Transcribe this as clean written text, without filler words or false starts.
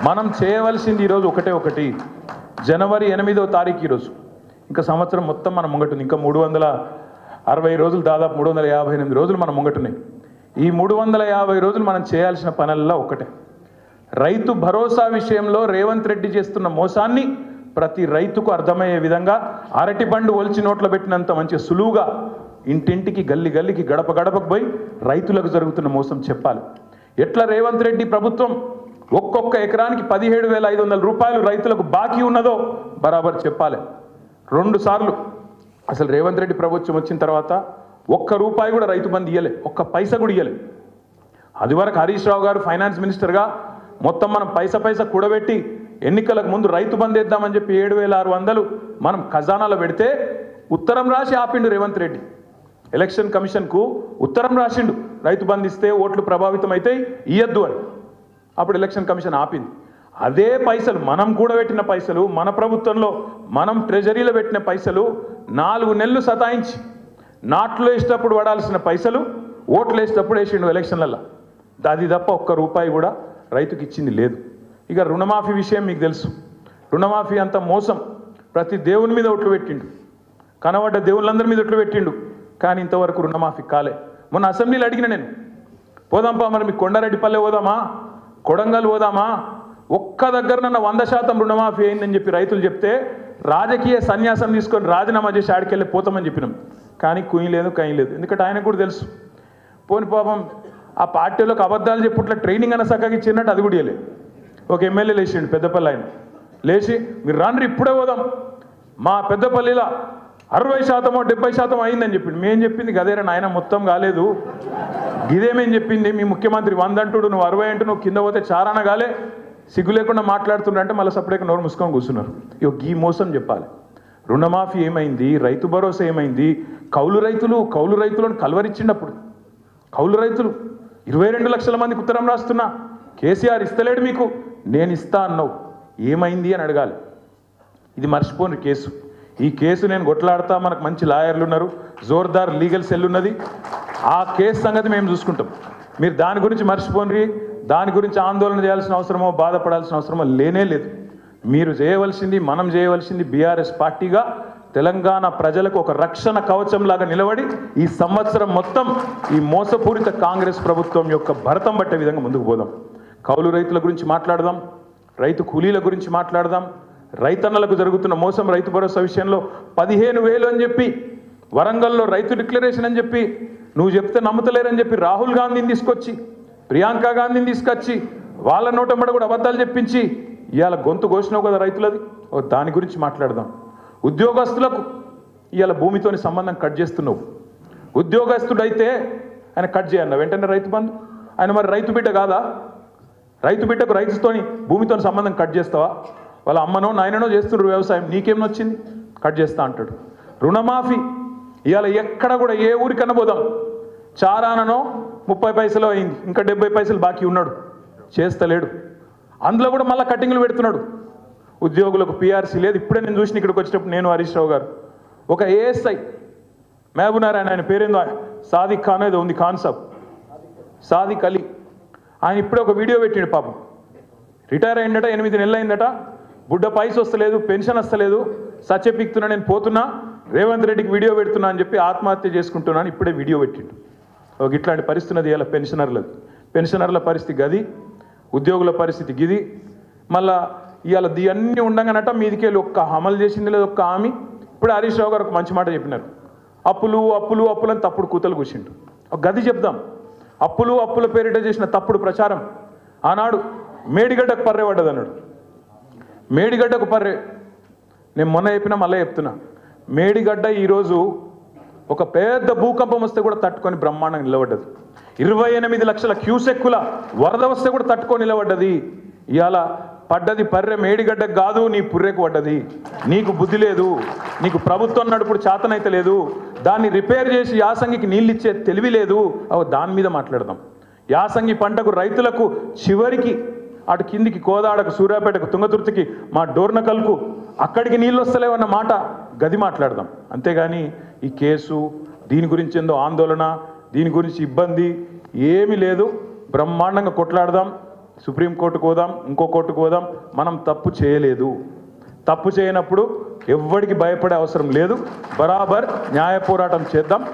మనం చేయవలసింది ఈరోజు ఒకటి జనవరి 8వ తారీఖు ఈరోజు ఇంకా సంవత్సరం మొత్తం మనం ముంగటుంది ఇంకా 360 రోజులు దాదాపు 358 రోజులు మనం ముంగటున్నాయి ఈ 350 రోజులు మనం చేయాల్సిన పనుల్లో ఒకటే రైతు భరోసా విషయంలో రేవంత్ రెడ్డి చేస్తున్న మోసాన్ని ప్రతి రైతుకు అర్థమయ్యే విధంగా అరటి పండు ఒలిచి నోట్లో పెట్టినంత మంచి సులువుగా ఇంటింటికి గల్లి గల్లికి గడప గడపకు పోయి రైతులకు జరుగుతున్న మోసం చెప్పాలి ఎట్లా రేవంత్ రెడ్డి ప్రభుత్వం ఒక్కొక్క ఎకరానికి 17,500 రూపాయలు రైతులకు బాకీ ఉన్నదో బరాబర్ చెప్పాలి 2 సార్లు అసలు రేవంత్ రెడ్డి ప్రభుత్వం వచ్చిన తర్వాత ఒక్క రూపాయి కూడా రైతు బంధు ఇయ్యలే ఒక్క పైసా కూడా ఇయ్యలే అది వరకు హరీష్ రావు గారు ఫైనాన్స్ మినిస్టర్గా మొత్తం మనం పైసా కూడబెట్టి ఎన్నికలకు ముందు రైతు బంధు వేద్దామని చెప్పి 7,600 మనం ఖజానాలో పెడితే ఉత్తరం రాసి ఆపిండు రేవంత్ రెడ్డి ఎలక్షన్ కమిషన్కు ఉత్తరం రాసిండు రైతు బంధు ఇస్తే ఓట్లు ప్రభావితం అయితే ఇయ్యద్దు అని అప్పుడు ఎలక్షన్ కమిషన్ ఆపింది అదే పైసలు మనం కూడబెట్టిన పైసలు మన ప్రభుత్వంలో మనం ట్రెజరీలో పెట్టిన పైసలు 4 నెలలు సతాయించి నాట్లు వేసేటప్పుడు పడాల్సిన పైసలు ఓట్లు వేసేటప్పుడు వేసిండు ఎలక్షన్లలో అది తప్ప ఒక్క రూపాయి కూడా రైతుకి ఇచ్చింది లేదు ఇక రుణమాఫీ విషయం మీకు తెలుసు రుణమాఫీ అంత మోసం ప్రతి దేవుని మీద ఒట్లు పెట్టిండు కనబడ్డ దేవుళ్ళందరి మీద ఒట్లు పెట్టిండు కానీ ఇంతవరకు రుణమాఫీ కాలే మొన్న అసెంబ్లీలో అడిగిన నేను పోదాంపా మరి మీకు కొండారెడ్డిపల్లె పోదామా కొడంగల్ పోదామా ఒక్క దగ్గర నన్న 100% రుణమాఫీ అయిందని చెప్పి రైతులు చెప్తే రాజకీయ సన్యాసం తీసుకొని రాజీనామా చేసి ఆడికెళ్ళి పోతామని చెప్పినాం కానీ కుయ్యి లేదు కయ్యి లేదు ఎందుకంటే ఆయనకు కూడా తెలుసు పోని పాపం ఆ పార్టీలోకి అబద్ధాలు చెప్పుట్ల ట్రైనింగ్ అన్న చక్కగా ఇచ్చినట్టు అది కూడా ఇవ్వలేదు ఒక ఎమ్మెల్యే లేచిండు పెద్దపల్లి ఆయన లేచి మీరు రాండ్రి ఇప్పుడే పోదాం మా పెద్దపల్లిలో 60% 70% అయిందని చెప్పిండు మేము చెప్పింది గదేరా నాయన మొత్తం కాలేదు ఇదేమేం చెప్పింది మీ ముఖ్యమంత్రి 100 అంటుడు నువ్వు 60 అంటూ నువ్వు కింద పోతే చారాన కాలే సిగ్గు లేకుండా మాట్లాడుతుంటే మళ్ళీ సపరేట్గా నోరు మూసుకొని కూర్చున్నారు ఈ మోసం చెప్పాలి రుణమాఫీ ఏమైంది రైతు భరోసా ఏమైంది కౌలు రైతులను కలవరిచ్చిండప్పుడు కౌలు రైతులు 22 లక్షల మందికి ఉత్తరం రాస్తున్నా కేసీఆర్ ఇస్తలేడు మీకు నేను ఇస్తా అన్నావు ఏమైంది అని అడగాలి ఇది మర్చిపోని కేసు ఈ కేసు నేను కొట్లాడతా మనకు మంచి లాయర్లు ఉన్నారు జోర్దార్ లీగల్ సెల్ ఉన్నది ఆ కేసు సంగతి మేము చూసుకుంటాం మీరు దాని గురించి మర్చిపోండి దాని గురించి ఆందోళన చేయాల్సిన అవసరమో బాధపడాల్సిన అవసరమో లేనే లేదు మీరు చేయవలసింది మనం చేయవలసింది బీఆర్ఎస్ పార్టీగా తెలంగాణ ప్రజలకు ఒక రక్షణ కవచంలాగా నిలబడి ఈ సంవత్సరం మొత్తం ఈ మోసపూరిత కాంగ్రెస్ ప్రభుత్వం యొక్క భరతం పట్టే విధంగా ముందుకు పోదాం కౌలు రైతుల గురించి మాట్లాడదాం రైతు కూలీల గురించి మాట్లాడదాం రైతన్నలకు జరుగుతున్న మోసం రైతు భరోసా విషయంలో 15,000 అని చెప్పి వరంగల్లో రైతు డిక్లరేషన్ అని చెప్పి నువ్వు చెప్తే నమ్ముతలేరని చెప్పి రాహుల్ గాంధీని తీసుకొచ్చి ప్రియాంక గాంధీని తీసుకొచ్చి వాళ్ళ నోటంబడ కూడా అబద్ధాలు చెప్పించి ఇవాళ గొంతు కోసినావు కదా రైతులది దాని గురించి మాట్లాడదాం ఉద్యోగస్తులకు ఇవాళ భూమితోని సంబంధం కట్ చేస్తున్నావు ఉద్యోగస్తుడైతే ఆయన కట్ చేయన్న వెంటనే రైతు బంధు ఆయన మరి రైతు బిడ్డ కాదా రైతు బిడ్డకు రైతుతోని భూమితోని సంబంధం కట్ చేస్తావా వాళ్ళ అమ్మనో నాయననో చేస్తున్నారు వ్యవసాయం నీకేమొచ్చింది కట్ చేస్తా అంటాడు రుణమాఫీ ఇవాళ ఎక్కడ కూడా ఏ ఊరికన్నా పోదాం చారాననో 30 పైసలు అయింది ఇంకా 70 పైసలు బాకీ ఉన్నాడు చేస్తలేడు అందులో కూడా మళ్ళీ కటింగ్లు పెడుతున్నాడు ఉద్యోగులకు పీఆర్సీ లేదు ఇప్పుడే నేను చూసిన ఇక్కడికి వచ్చేటప్పుడు నేను హరీష్ రావు గారు ఒక ఏఎస్ఐ మహబూబ్నగర్ ఆయన పేరేందో సాదిక్ ఖాన్ ఏదో ఉంది ఖాన్ సాబ్ సాదిక్ అలీ ఆయన ఇప్పుడే ఒక వీడియో పెట్టిండు పాపం రిటైర్ అయిందట 8 నెలలు అయిందట బుడ్డ పైస వస్తలేదు పెన్షన్ వస్తలేదు సత్యపిక్తున్నా నేను పోతున్నా రేవంత్ రెడ్డికి వీడియో పెడుతున్నా అని చెప్పి ఆత్మహత్య చేసుకుంటున్నాను ఇప్పుడే వీడియో పెట్టిండు ఒక ఇట్లాంటి పరిస్థితి ఇలా పెన్షనర్ల పరిస్థితి గది ఉద్యోగుల పరిస్థితి గిది మళ్ళా ఇవాళ అన్నీ ఉండగానట మీదికెళ్ళి ఒక్క అమలు చేసింది లేదు ఒక్క హామీ ఇప్పుడు హరీష్ రావు గారు ఒక మంచి మాట చెప్పినారు అప్పులు అని తప్పుడు కూతలు కూర్చిండు ఒక గది చెప్దాం అప్పుల పేరిట చేసిన తప్పుడు ప్రచారం ఆనాడు మేడిగడ్డకు పర్రే పడ్డది అన్నాడు మేడిగడ్డకు పర్రే నేను మొన్న చెప్పినా మళ్ళీ చెప్తున్నా మేడిగడ్డ ఈరోజు ఒక పెద్ద భూకంపం వస్తే కూడా తట్టుకొని బ్రహ్మాండంగా నిలబడ్డది 28 లక్షల క్యూసెక్కుల వరద వస్తే కూడా తట్టుకొని నిలబడ్డది ఇవాళ పడ్డది పర్రె మేడిగడ్డకు కాదు నీ పుర్రెకు పడ్డది నీకు బుద్ధి లేదు నీకు ప్రభుత్వం నడుపుడు చేతనైతే లేదు దాన్ని రిపేర్ చేసి యాసంగికి నీళ్ళు ఇచ్చే తెలివి లేదు దాని మీద మాట్లాడదాం యాసంగి పంటకు రైతులకు చివరికి అటు కిందికి కోదాడకు సూర్యాపేటకు తుంగతుర్తికి మా డోర్నకల్కు అక్కడికి నీళ్ళు వస్తలేవన్న మాట గది మాట్లాడదాం అంతేగాని ఈ కేసు దీని గురించి ఏందో ఆందోళన దీని గురించి ఇబ్బంది ఏమీ లేదు బ్రహ్మాండంగా కొట్లాడదాం సుప్రీంకోర్టుకు పోదాం, ఇంకో కోర్టుకు పోదాం, మనం తప్పు చేయలేదు. తప్పు చేయనప్పుడు ఎవ్వడికి భయపడే అవసరం లేదు. బరాబర్ న్యాయ పోరాటం చేద్దాం.